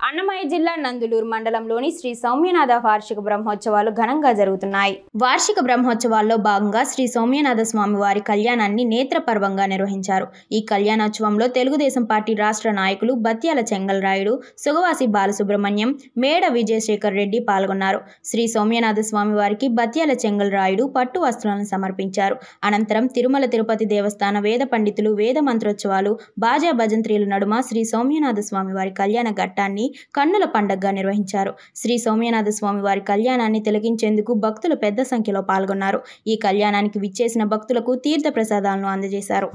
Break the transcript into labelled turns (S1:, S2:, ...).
S1: అన్నమయ్య జిల్లా నందులూరు మండలంలోని శ్రీ సౌమ్యనాథ వార్షిక బ్రహ్మోత్సవాలు ఘనంగా జరుగుతున్నాయి. వార్షిక బ్రహ్మోత్సవాల్లో భాగంగా శ్రీ సౌమ్యనాథ స్వామి వారి కళ్యాణాన్ని నేత్రపర్వంగా నిర్వహించారు. ఈ కళ్యాణోత్సవంలో తెలుగుదేశం పార్టీ రాష్ట్ర నాయకులు బత్యాల చెంగల్రాయుడు, సుగవాసి బాలసుబ్రహ్మణ్యం, మేడ విజయశేఖర్ రెడ్డి పాల్గొన్నారు. శ్రీ సౌమ్యనాథ స్వామి వారికి బత్యాల చెంగల్రాయుడు పట్టు వస్త్రాలను సమర్పించారు. అనంతరం తిరుమల తిరుపతి దేవస్థాన వేద పండితులు వేద మంత్రోత్సవాలు, బాజా భజంత్రీల నడుమ శ్రీ సౌమ్యనాథ స్వామి వారి కళ్యాణ ఘట్టాన్ని కన్నుల పండగగా నిర్వహించారు. శ్రీ సౌమ్యనాథ స్వామి వారి కళ్యాణాన్ని తిలకించేందుకు భక్తులు పెద్ద సంఖ్యలో పాల్గొన్నారు. ఈ కళ్యాణానికి విచ్చేసిన భక్తులకు తీర్థ ప్రసాదాలను అందజేశారు.